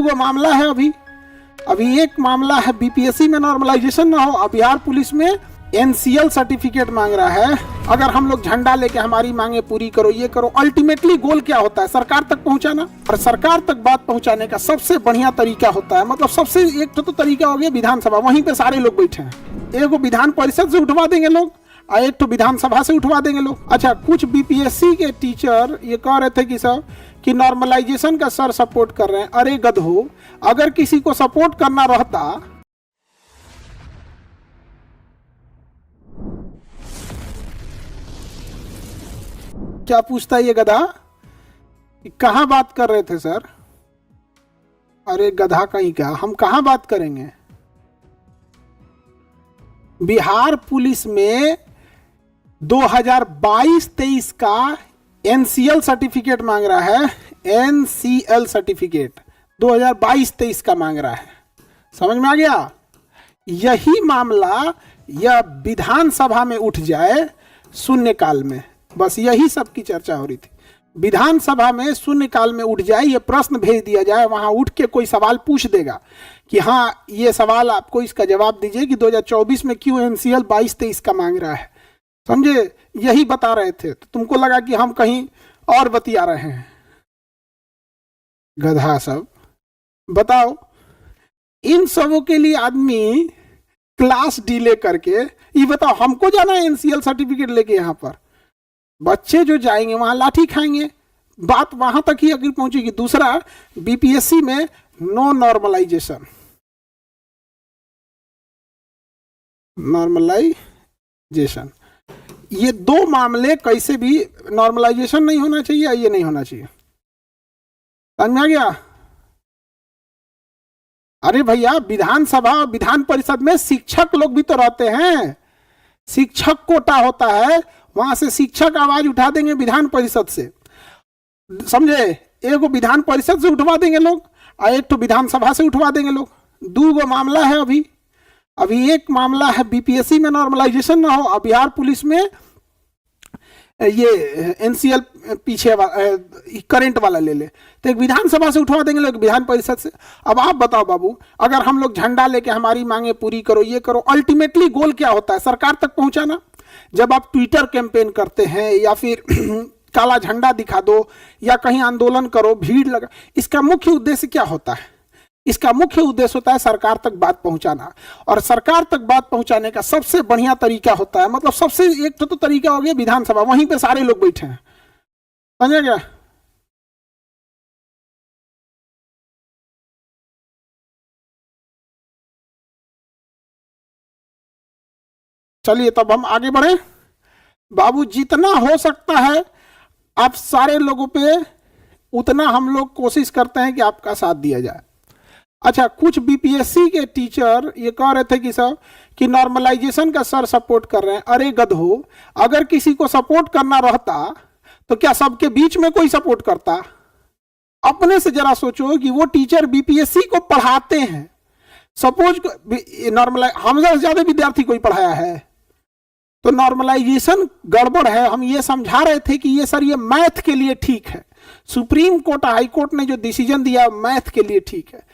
गो मामला है अभी एक मामला है बीपीएससी में नॉर्मलाइजेशन ना हो, अब बिहार पुलिस में एनसीएल सर्टिफिकेट मांग रहा है। अगर हम लोग झंडा लेके हमारी मांगे पूरी करो, ये करो, अल्टीमेटली गोल क्या होता है? सरकार तक पहुंचाना। और सरकार तक बात पहुंचाने का सबसे बढ़िया तरीका होता है, मतलब सबसे एक तो तरीका हो गया विधानसभा, वहीं पे सारे लोग बैठे हैं। एक विधान परिषद से उठवा देंगे लोग और एक तो विधानसभा से उठवा देंगे लोग। अच्छा, कुछ बीपीएससी के टीचर ये कह रहे थे कि सर कि नॉर्मलाइजेशन का सर सपोर्ट कर रहे हैं। अरे गधो, अगर किसी को सपोर्ट करना रहता, क्या पूछता ये गधा कि कहां बात कर रहे थे सर? अरे गधा कहीं का, हम कहां बात करेंगे? बिहार पुलिस में 2022-23 का एनसीएल सर्टिफिकेट मांग रहा है। एनसीएल सर्टिफिकेट 2022-23 का मांग रहा है। समझ में आ गया? यही मामला यह विधानसभा में उठ जाए शून्यकाल में, बस यही सब की चर्चा हो रही थी। विधानसभा में शून्यकाल में उठ जाए, ये प्रश्न भेज दिया जाए, वहां उठ के कोई सवाल पूछ देगा कि हाँ ये सवाल आपको इसका जवाब दीजिए कि 2024 में क्यों एनसीएल 22-23 का मांग रहा है। समझे? यही बता रहे थे, तो तुमको लगा कि हम कहीं और बतिया रहे हैं। गधा सब। बताओ, इन सबों के लिए आदमी क्लास डिले करके, ये बताओ हमको जाना है एनसीएल सर्टिफिकेट लेके, यहां पर बच्चे जो जाएंगे वहां लाठी खाएंगे। बात वहां तक ही अगर पहुंचेगी। दूसरा, बीपीएससी में नो नॉर्मलाइजेशन, ये दो मामले कैसे भी, नॉर्मलाइजेशन नहीं होना चाहिए, ये नहीं होना चाहिए। समझ में आ गया? अरे भैया, विधानसभा और विधान परिषद में शिक्षक लोग भी तो रहते हैं, शिक्षक कोटा होता है, वहां से शिक्षक आवाज उठा देंगे विधान परिषद से। समझे? एक विधान परिषद से उठवा देंगे लोग और एक तो विधानसभा से उठवा देंगे लोग। दो गो मामला है अभी एक मामला है बीपीएससी में नॉर्मलाइजेशन ना हो, अब बिहार पुलिस में ये एनसीएल पीछे करंट वाला ले ले, तो एक विधानसभा से उठवा देंगे लोग, विधान परिषद से। अब आप बताओ बाबू, अगर हम लोग झंडा लेके हमारी मांगे पूरी करो, ये करो, अल्टीमेटली गोल क्या होता है? सरकार तक पहुंचाना। जब आप ट्विटर कैंपेन करते हैं या फिर काला झंडा दिखा दो या कहीं आंदोलन करो, भीड़ लगा, इसका मुख्य उद्देश्य क्या होता है? इसका मुख्य उद्देश्य होता है सरकार तक बात पहुंचाना। और सरकार तक बात पहुंचाने का सबसे बढ़िया तरीका होता है, मतलब सबसे एक तो तरीका हो गया विधानसभा, वहीं पे सारे लोग बैठे हैं। समझ गया? चलिए तब हम आगे बढ़े। बाबू, जितना हो सकता है आप सारे लोगों पे उतना हम लोग कोशिश करते हैं कि आपका साथ दिया जाए। अच्छा, कुछ बीपीएससी के टीचर ये कह रहे थे कि सर कि नॉर्मलाइजेशन का सर सपोर्ट कर रहे हैं। अरे गधो, अगर किसी को सपोर्ट करना रहता तो क्या सबके बीच में कोई सपोर्ट करता? अपने से जरा सोचो कि वो टीचर बीपीएससी को पढ़ाते हैं, सपोज नॉर्मलाइज, हमसे ज्यादा विद्यार्थी कोई पढ़ाया है, तो नॉर्मलाइजेशन गड़बड़ है। हम ये समझा रहे थे कि ये सर ये मैथ के लिए ठीक है, सुप्रीम कोर्ट हाई कोर्ट ने जो डिसीजन दिया मैथ के लिए ठीक है,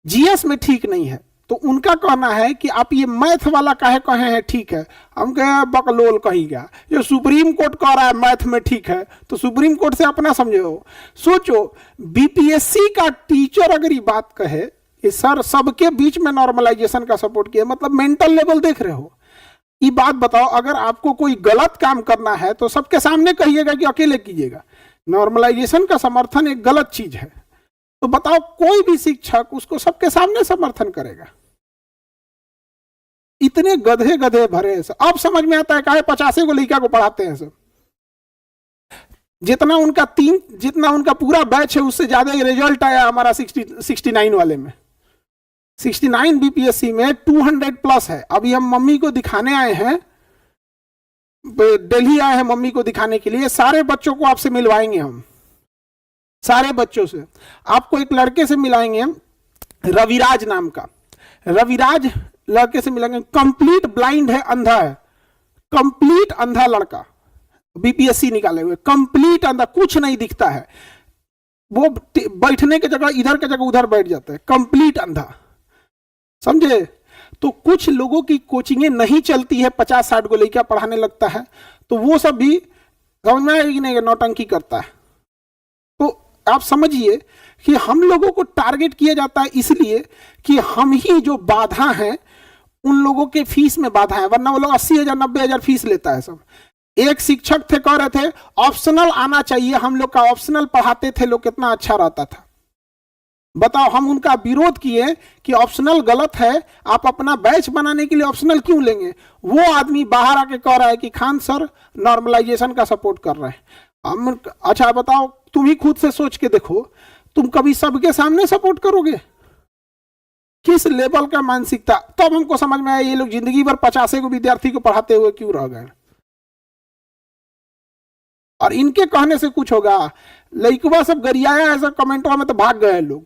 जीएस में ठीक नहीं है। तो उनका कहना है कि आप ये मैथ वाला काहे कहे हैं ठीक है, हम कहे बकलोल कहेगा, जो सुप्रीम कोर्ट कह रहा है मैथ में ठीक है तो सुप्रीम कोर्ट से अपना समझो। सोचो, बीपीएससी का टीचर अगर ये बात कहे कि सर सबके बीच में नॉर्मलाइजेशन का सपोर्ट किया, मतलब मेंटल लेवल देख रहे हो। ये बात बताओ, अगर आपको कोई गलत काम करना है तो सबके सामने कहिएगा कि अकेले कीजिएगा? नॉर्मलाइजेशन का समर्थन एक गलत चीज है, तो बताओ कोई भी शिक्षक उसको सबके सामने समर्थन करेगा? इतने गधे गधे भरे हैं। अब समझ में आता है काहे 50 को लड़का को पढ़ाते हैं सब। जितना उनका पूरा बैच है उससे ज्यादा रिजल्ट आया हमारा 69 वाले में। 69 बीपीएससी में 200 प्लस है। अभी हम मम्मी को दिखाने आए हैं, दिल्ली आए हैं मम्मी को दिखाने के लिए। सारे बच्चों को आपसे मिलवाएंगे हम, सारे बच्चों से। आपको एक लड़के से मिलाएंगे हम, रविराज नाम का। रविराज लड़के से मिलेंगे, कंप्लीट ब्लाइंड है, अंधा है, कंप्लीट अंधा लड़का, बीपीएससी निकाले हुए, कंप्लीट अंधा, कुछ नहीं दिखता है। वो बैठने की जगह इधर की जगह उधर बैठ जाता है, कंप्लीट अंधा, समझे। तो कुछ लोगों की कोचिंगें नहीं चलती है, 50-60 को लेकर पढ़ाने लगता है, तो वो सब भी समझ में आएगी नहीं, नौटंकी करता है। तो आप समझिए कि हम लोगों को टारगेट किया जाता है इसलिए कि हम ही जो बाधा है उन लोगों के फीस में बाधा है, वरना वो लोग 80,000 90,000 फीस लेता है सब। एक शिक्षक थे, कह रहे थे ऑप्शनल आना चाहिए, हम लोग का ऑप्शनल पढ़ाते थे लोग, कितना अच्छा रहता था। बताओ, हम उनका विरोध किए कि ऑप्शनल गलत है, आप अपना बैच बनाने के लिए ऑप्शनल क्यों लेंगे। वो आदमी बाहर आके कह रहा है कि खान सर नॉर्मलाइजेशन का सपोर्ट कर रहे हैं। हम अच्छा बताओ, तुम ही खुद से सोच के देखो, तुम कभी सबके सामने सपोर्ट करोगे? किस लेवल का मानसिकता। तब हमको समझ में आया ये लोग जिंदगी भर 50 को विद्यार्थी को पढ़ाते हुए क्यों रह गए। और इनके कहने से कुछ होगा, लइकवा सब गरियाया ऐसा कमेंटवा में तो भाग गए लोग।